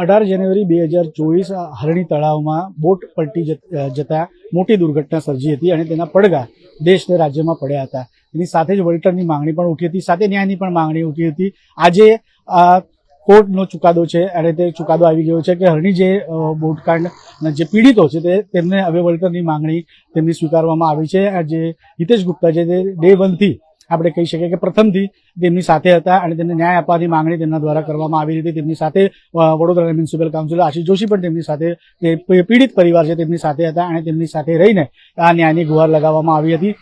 18 જાન્યુઆરી 2024 હરણી તળાવમાં બોટ પલટી જતા મોટી દુર્ઘટના સર્જી હતી અને તેના પડઘા દેશ અને રાજ્યમાં પડ્યા હતા. એની સાથે જ વળતરની માંગણી પણ ઉઠી હતી, સાથે ન્યાયની પણ માંગણી ઉઠી હતી. આજે કોર્ટનો ચુકાદો છે અને તે ચુકાદો આવી ગયો છે કે હરણી જે બોટકાંડના જે પીડિતો છે તેમને હવે વળતરની માંગણી તેમની સ્વીકારવામાં આવી છે. જે હિતેશ ગુપ્તા છે તે ડે 1 થી આપણે કહી શકીએ કે પ્રથમથી તેમની સાથે હતા અને તેમને ન્યાય આપવાની માંગણી તેમના દ્વારા કરવામાં આવી હતી. તેમની સાથે વડોદરા મ્યુનિસિપલ કાઉન્સિલર આશિષ જોશી પણ તેમની સાથે, પીડિત પરિવાર છે તેમની સાથે હતા અને તેમની સાથે રહીને આ ન્યાયની ગુહાર લગાવવામાં આવી હતી.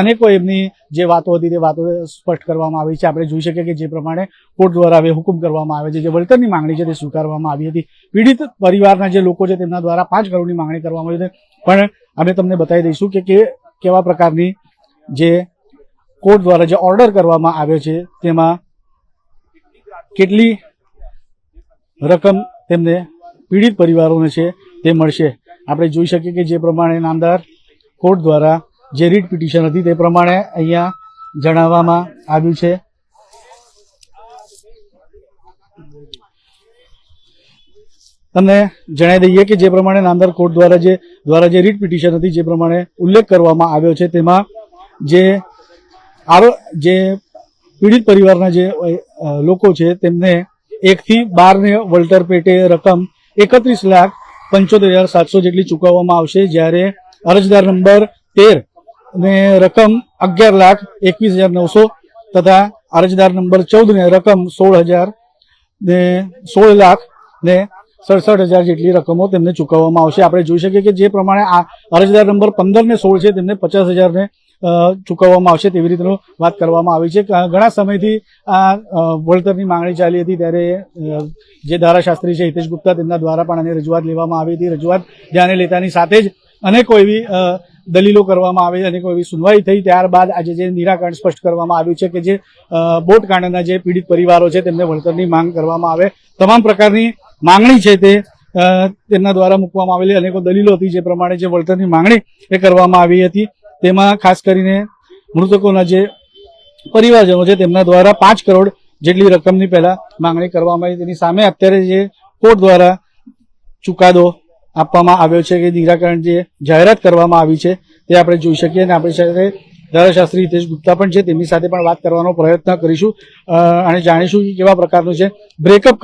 અનેકો એમની જે વાતો હતી તે વાતો સ્પષ્ટ કરવામાં આવી છે. આપણે જોઈ શકીએ કે જે પ્રમાણે કોર્ટ દ્વારા હવે હુકમ કરવામાં આવે છે, જે વળતરની માંગણી છે તે સ્વીકારવામાં આવી હતી. પીડિત પરિવારના જે લોકો છે તેમના દ્વારા 5 કરોડની માંગણી કરવામાં આવી હતી. પણ અમે તમને બતાવી દઈશું કે કેવા પ્રકારની જે કોર્ટ દ્વારા જે ઓર્ડર કરવામાં આવ્યો છે તેમાં કેટલી રકમ તેમને પીડિત પરિવારોને છે તે મળશે. આપણે જોઈ શકીએ કે જે પ્રમાણે નામદાર કોર્ટ દ્વારા જે રીટ પિટિશન હતી તે પ્રમાણે અહીંયા જણાવવામાં આવ્યું છે. તમને જણાવી દઈએ કે જે પ્રમાણે નામદાર કોર્ટ દ્વારા જે રીટ પિટિશન હતી જે પ્રમાણે ઉલ્લેખ કરવામાં આવ્યો છે તેમાં જે પીડિત પરિવારના જે લોકો છે તેમને 1 થી 12 ને વળતર પેટે રકમ 31,75,700 જેટલી ચૂકવવામાં આવશે. જ્યારે અરજદાર નંબર 13 ને રકમ 11,21,900 તથા અરજદાર નંબર 14 ને રકમ 16,67,000 જેટલી રકમો તેમને ચૂકવવામાં આવશે. આપણે જોઈ શકીએ કે જે પ્રમાણે આ અરજદાર નંબર 15 ને 16 છે તેમને 50,000 ને ચૂકવવામાં આવશે તેવી રીતનું વાત કરવામાં આવી છે. ઘણા સમયથી આ વળતરની માંગણી ચાલી હતી ત્યારે જે ધારાશાસ્ત્રી છે હિતેશ ગુપ્તા તેમના દ્વારા પણ આની રજૂઆત લેવામાં આવી હતી. રજૂઆત ધ્યાને લેતાની સાથે જ અનેકો એવી દલીલો કરવામાં આવી, અનેકો એવી સુનવાઈ થઈ. ત્યારબાદ આજે જે નિરાકરણ સ્પષ્ટ કરવામાં આવ્યું છે કે જે બોટકાંડના જે પીડિત પરિવારો છે તેમને વળતરની માંગ કરવામાં આવે. તમામ પ્રકારની માંગણી છે તે તેમના દ્વારા મૂકવામાં આવેલી અનેકો દલીલો હતી. જે પ્રમાણે જે વળતરની માંગણી એ કરવામાં આવી હતી તેમાં ખાસ કરીને મૃતકોના જે પરિવારજનો છે તેમના દ્વારા 5 કરોડ જેટલી રકમની પહેલા માંગણી કરવામાં આવી. તેની સામે અત્યારે જે કોર્ટ દ્વારા ચુકાદો આપવામાં આવ્યો છે કે નિરાકરણ જે જાહેરાત કરવામાં આવી છે તે આપણે જોઈ શકીએ. અને આપણી સાથે ધારાશાસ્ત્રી હિતેશ ગુપ્તા પણ છે, તેમની સાથે પણ વાત કરવાનો પ્રયત્ન કરીશું અને જાણીશું કે કેવા પ્રકારનું છે બ્રેકઅપ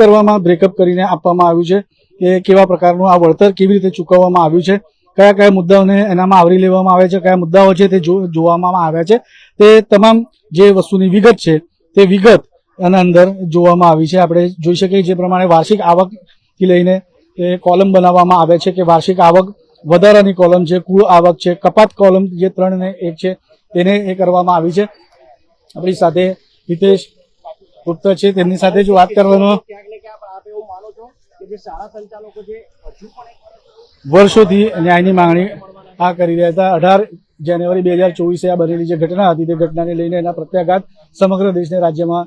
કરીને આપવામાં આવ્યું છે કે કેવા પ્રકારનું આ વળતર કેવી રીતે ચૂકવવામાં આવ્યું છે, કયા કયા મુદ્દાઓને એનામાં આવરી લેવામાં આવે છે, કયા મુદ્દાઓ છે તે જોવામાં આવ્યા છે. તે તમામ જે વસ્તુની વિગત છે તે વિગત આના અંદર જોવામાં આવી છે. આપણે જોઈ શકીએ જે પ્રમાણે વાર્ષિક આવકથી લઈને એ કોલમ બનાવવામાં આવે છે કે વાર્ષિક આવક વધારાની કોલમ છે, કુલ આવક છે, કપાત કોલમ જે 3 ને 1 છે તેને એ કરવામાં આવી છે. આપણી સાથે હિતેશ ગુપ્તા છે, તેમની સાથે જો વાત કરવાનો વર્ષોથી ન્યાયની માંગણી આ કરી રહ્યા હતા. 18 જાન્યુઆરી 2024 આ બનેલી જે ઘટના હતી તે ઘટનાને લઈને એના પ્રત્યાઘાત સમગ્ર દેશને રાજ્યમાં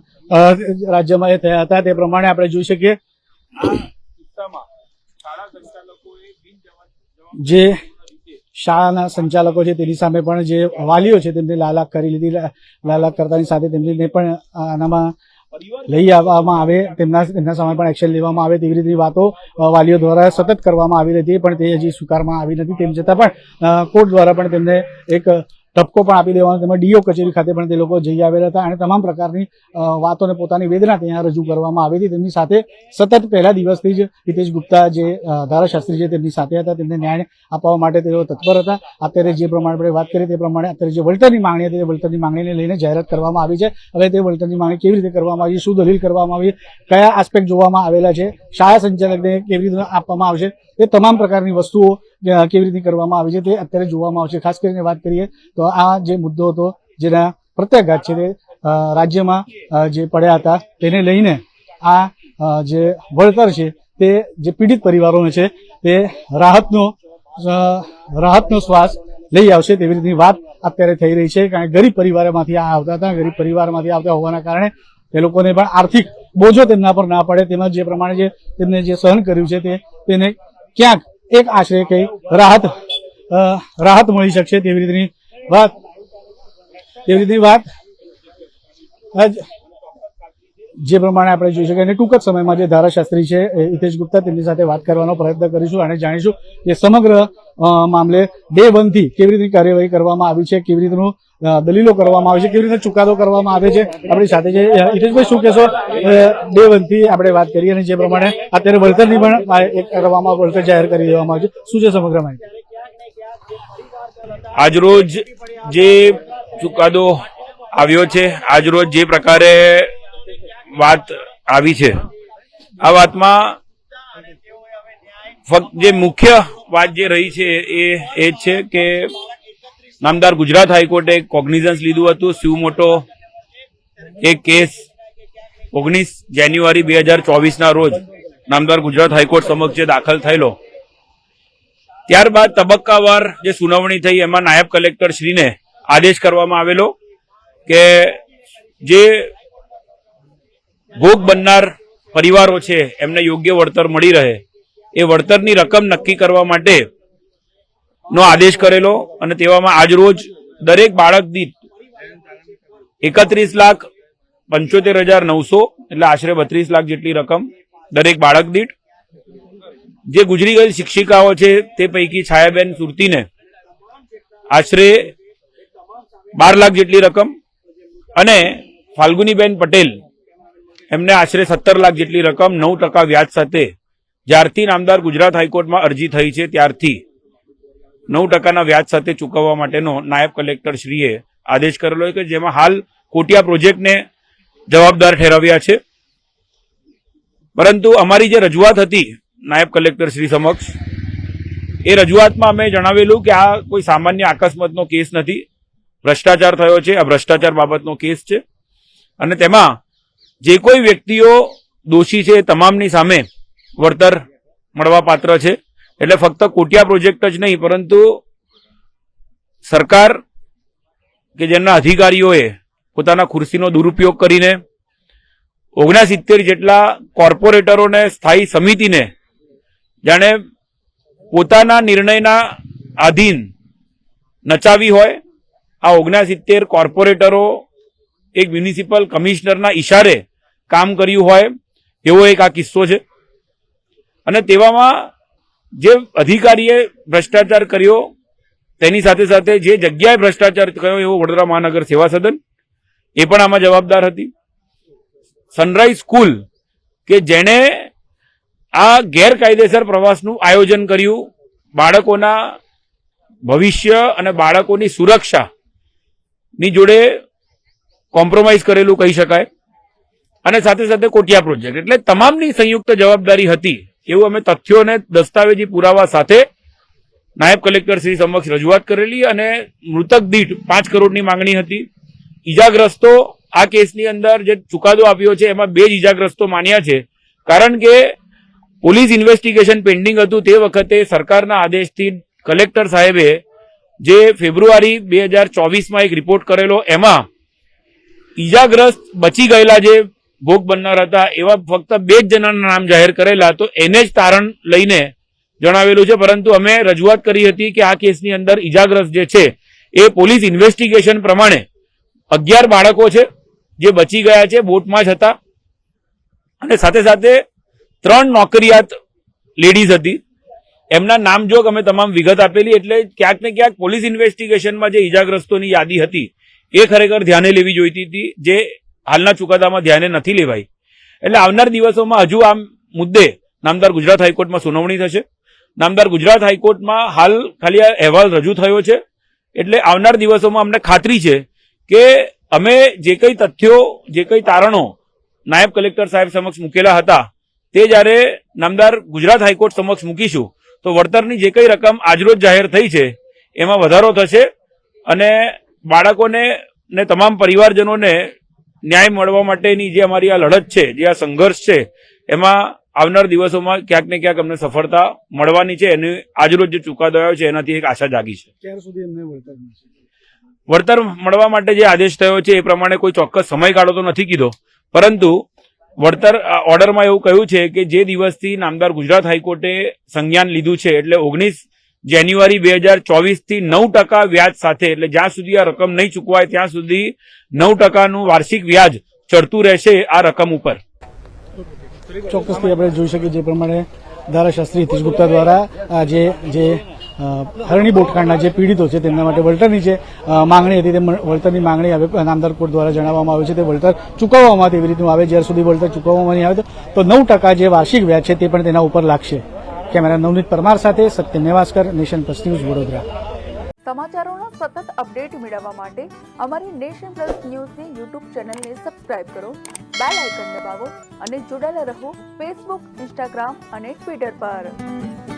એ થયા હતા. તે પ્રમાણે આપણે જોઈ શકીએ જે શાળાના સંચાલકો છે તેની સામે પણ જે વાલીઓ છે તેમને લાલાક કરી લીધી. લાલાક કરતાની સાથે તેમને પણ આનામાં લઈ આવવામાં આવે, તેમના સામે પણ એક્શન લેવામાં આવે તેવી રીતની વાતો વાલીઓ દ્વારા સતત કરવામાં આવી હતી, પણ તે હજી સ્વીકારવામાં આવી નથી. તેમ છતાં પણ કોર્ટ દ્વારા પણ તેમને એક ઠપકો પણ આપી દેવાનો, તેમાં ડીઓ કચેરી ખાતે પણ તે લોકો જઈ આવેલા હતા અને તમામ પ્રકારની વાતોને પોતાની વેદના ત્યાં રજૂ કરવામાં આવી હતી. તેમની સાથે સતત પહેલા દિવસથી જ હિતેશ ગુપ્તા જે ધારાશાસ્ત્રી છે તેમની સાથે હતા, તેમને ન્યાય આપવા માટે તેઓ તત્પર હતા. અત્યારે જે પ્રમાણે આપણે વાત કરીએ તે પ્રમાણે અત્યારે જે વળતરની માંગણી હતી તે વળતરની માંગણીને લઈને જાહેરાત કરવામાં આવી છે. હવે તે વળતરની માંગણી કેવી રીતે કરવામાં આવી, શું દલીલ કરવામાં આવી, કયા આસ્પેક્ટ જોવામાં આવેલા છે, શાળા સંચાલકને કેવી રીતે આપવામાં આવશે, એ તમામ પ્રકારની વસ્તુઓ કેવી રીતે કરવામાં આવી છે તે અત્યારે જોવામાં આવશે. ખાસ કરીને વાત કરીએ તો આ જે મુદ્દો હતો જેના પ્રત્યાઘાત છે તે રાજ્યમાં જે પડ્યા હતા તેને લઈને આ જે વળતર છે તે જે પીડિત પરિવારોને છે તે રાહતનો શ્વાસ લઈ આવશે તેવી રીતની વાત અત્યારે થઈ રહી છે. કારણ કે ગરીબ પરિવારમાંથી આ આવતા હતા, ગરીબ પરિવારમાંથી આવતા હોવાના કારણે એ લોકોને પણ આર્થિક બોજો તેમના પર ના પડે, તેમજ જે પ્રમાણે જે તેમને જે સહન કર્યું છે તેને ક્યાંક એક આશરે કઈ રાહત મળી શકશે તેવી રીતની વાત જે પ્રમાણે આપણે જોઈ શકીએ અને ટૂંક જ સમયમાં જે ધારાશાસ્ત્રી છે હિતેશ ગુપ્તા તેમની સાથે વાત કરવાનો પ્રયત્ન કરીશું અને જાણીશું કે સમગ્ર મામલે ડે 1 થી કેવી રીતની કાર્યવાહી કરવામાં આવી છે, કેવી રીતનું દલીલો કરવામાં આવે છે, કેવી રીતે ચુકાદો કરવામાં આવે છે. આપણી સાથે છે હિતેશભાઈ, શું કહેશો? ડે 1 થી આપણે વાત કરીએ અને જે પ્રમાણે અત્યારે વળતરની પણ વળતર જાહેર કરી દેવામાં આવે છે, શું છે સમગ્ર માહિતી? આજરોજ જે ચુકાદો આવ્યો છે, આજરોજ જે પ્રકારે વાત આવી છે, આ વાતમાં ફક્ત જે મુખ્ય વાત જે રહી છે એ જ છે કે નામદાર ગુજરાત હાઈકોર્ટે કોગ્નિઝન્સ લીધું હતું સ્યુ મોટો એક કેસ 19 જાન્યુઆરી 2024 રોજ નામદાર ગુજરાત હાઈકોર્ટ સમક્ષ દાખલ થયેલો. ત્યારબાદ તબક્કાવાર જે સુનાવણી થઈ એમાં નાયબ કલેક્ટર શ્રીને આદેશ કરવામાં આવેલો કે જે ભોગ બનનાર પરિવારો છે એમને યોગ્ય વળતર મળી રહે એ વળતરની રકમ નક્કી કરવા માટે નો આદેશ કરેલો અને તેવામાં આજરોજ દરેક બાળક દીઠ 31,75,900 એટલે આશરે 32 લાખ જેટલી રકમ દરેક બાળક દીઠ. જે ગુજરી ગયેલ શિક્ષિકાઓ છે તે પૈકી છાયાબેન સુરતીને આશરે 12 લાખ જેટલી રકમ અને ફાલ્ગુનીબેન પટેલ એમને આશરે 17 લાખ જેટલી રકમ 9% વ્યાજ સાથે જ્યારથી નામદાર ગુજરાત હાઈકોર્ટમાં અરજી થઈ છે ત્યારથી 9%ના વ્યાજ સાથે ચૂકવવા માટેનો નાયબ કલેક્ટર શ્રીએ આદેશ કરેલો છે, જેમાં હાલ કોટિયા પ્રોજેક્ટને જવાબદાર ઠેરવ્યા છે. પરંતુ અમારી જે રજૂઆત હતી નાયબ કલેક્ટર શ્રી સમક્ષ, એ રજૂઆતમાં અમે જણાવેલું કે આ કોઈ સામાન્ય અકસ્માતનો કેસ નથી, ભ્રષ્ટાચાર થયો છે, આ ભ્રષ્ટાચાર બાબતનો કેસ છે અને તેમાં જે કોઈ વ્યક્તિઓ દોષી છે તમામની સામે વળતર મળવા પાત્ર છે. એટલે ફક્ત કોટિયા પ્રોજેક્ટ જ નહીં પરંતુ સરકાર કે જેમના અધિકારીઓએ પોતાના ખુરશીનો દુરુપયોગ કરીને 69 જેટલા કોર્પોરેટરોને સ્થાયી સમિતિને જાણે પોતાના નિર્ણયના આધીન નચાવી હોય. આ 69 કોર્પોરેટરો એક મ્યુનિસિપલ કમિશનરના ઈશારે કામ કર્યું હોય એવો એક આ કિસ્સો છે. અને તેવામાં જે અધિકારીએ ભ્રષ્ટાચાર કર્યો તેની સાથે સાથે જે જગ્યાએ ભ્રષ્ટાચાર કર્યો એવો વડોદરા મહાનગર સેવા સદન એ પણ આમાં જવાબદાર હતી. સનરાઈઝ સ્કૂલ કે જેણે આ ગેરકાયદેસર પ્રવાસનું આયોજન કર્યું, બાળકોના ભવિષ્ય અને બાળકોની સુરક્ષાની જોડે કોમ્પ્રોમાઇઝ કરેલું કહી શકાય. અને સાથે સાથે કોટિયા પ્રોજેક્ટ, એટલે તમામની સંયુક્ત જવાબદારી હતી એવું અમે તથ્યો અને દસ્તાવેજી પુરાવા સાથે નાયબ કલેક્ટર શ્રી સમક્ષ રજૂઆત કરેલી અને મૃતક દીઠ 5 કરોડની માંગણી હતી. ઈજાગ્રસ્તો આ કેસની અંદર જે ચુકાદો આપ્યો છે એમાં 2 જ ઈજાગ્રસ્તો માન્યા છે, કારણ કે પોલીસ ઇન્વેસ્ટિગેશન પેન્ડિંગ હતું તે વખતે સરકારના આદેશથી કલેક્ટર સાહેબે જે ફેબ્રુઆરી 2024માં એક રિપોર્ટ કરેલો એમાં ઈજાગ્રસ્ત બચી ગયેલા જે ભોગ બનનાર હતા એવા ફક્ત 2 જ જણાના નામ જાહેર કરેલા, તો એને જ તારણ લઈને જણાવેલું છે. પરંતુ અમે રજૂઆત કરી હતી કે આ કેસની અંદર ઈજાગ્રસ્ત જે છે એ પોલીસ ઇન્વેસ્ટિગેશન પ્રમાણે 11 બાળકો છે જે બચી ગયા છે, બોટમાં જ હતા અને સાથે સાથે 3 નોકરિયાત લેડીઝ હતી. એમના નામજોગ અમે તમામ વિગત આપેલી. એટલે ક્યાંક ને ક્યાંક પોલીસ ઇન્વેસ્ટિગેશનમાં જે ઈજાગ્રસ્તોની યાદી હતી એ ખરેખર ધ્યાને લેવી જોઈતી હતી, જે હાલના ચુકાદામાં ધ્યાને નથી લેવાઈ. એટલે આવનાર દિવસોમાં હજુ આ મુદ્દે નામદાર ગુજરાત હાઈકોર્ટમાં સુનાવણી થશે. નામદાર ગુજરાત હાઈકોર્ટમાં હાલ ખાલી આ અહેવાલ રજૂ થયો છે, એટલે આવનાર દિવસોમાં અમને ખાતરી છે કે અમે જે કંઈ તથ્યો, જે કંઈ તારણો નાયબ કલેક્ટર સાહેબ સમક્ષ મૂકેલા હતા તે જ્યારે નામદાર ગુજરાત હાઈકોર્ટ સમક્ષ મૂકીશું તો વળતરની જે કંઈ રકમ આજરોજ જાહેર થઈ છે એમાં વધારો થશે અને બાળકોને ને તમામ પરિવારજનોને ન્યાય મળવા માટેની જે અમારી આ લડત છે, જે આ સંઘર્ષ છે, એમાં આવનાર દિવસોમાં ક્યાંક ને ક્યાંક અમને સફળતા મળવાની છે. અને આજરોજ જે ચુકાદો આવ્યો છે એનાથી એક આશા જાગી છે. ક્યાર સુધી એમને વળતર મળવા માટે જે આદેશ થયો છે એ પ્રમાણે કોઈ ચોક્કસ સમયગાળો તો નથી કીધો, પરંતુ વળતર ઓર્ડરમાં એવું કહ્યું છે કે જે દિવસથી નામદાર ગુજરાત હાઈકોર્ટે સંજ્ઞાન લીધું છે એટલે 19 જાન્યુઆરી 2024 થી 9% વ્યાજ સાથે, એટલે જ્યાં સુધી આ રકમ નહીં ચૂકવાય ત્યાં સુધી 9%નું વાર્ષિક વ્યાજ ચડતું રહેશે આ રકમ ઉપર. ચોક્કસથી આપણે જોઈ શકીએ જે પ્રમાણે ધારાશાસ્ત્રી હિતેશ ગુપ્તા દ્વારા આ જે હરણી બોટકાંડના જે પીડિતો છે તેમના માટે વળતરની જે માંગણી હતી તે વળતરની માંગણી હવે નામદાર કોર્ટ દ્વારા જણાવવામાં આવ્યું છે તે વળતર ચૂકવવામાં તેવી રીતનું આવે. જ્યાર સુધી વળતર ચૂકવવામાં નહીં આવે તો 9% જે વાર્ષિક વ્યાજ છે તે પણ તેના ઉપર લાગશે. કેમેરા નવનીત પરમાર સાથે Satyam Newaskar, Nation Plus News, Vadodara. સમાચારોનો સતત અપડેટ મેળવવા માટે અમારી નેશન પ્લસ ન્યૂઝની યુટ્યુબ ચેનલને સબસ્ક્રાઇબ કરો, બેલ આઇકન દબાવો અને જોડાયેલા રહો ફેસબુક, ઇન્સ્ટાગ્રામ અને ટ્વિટર પર.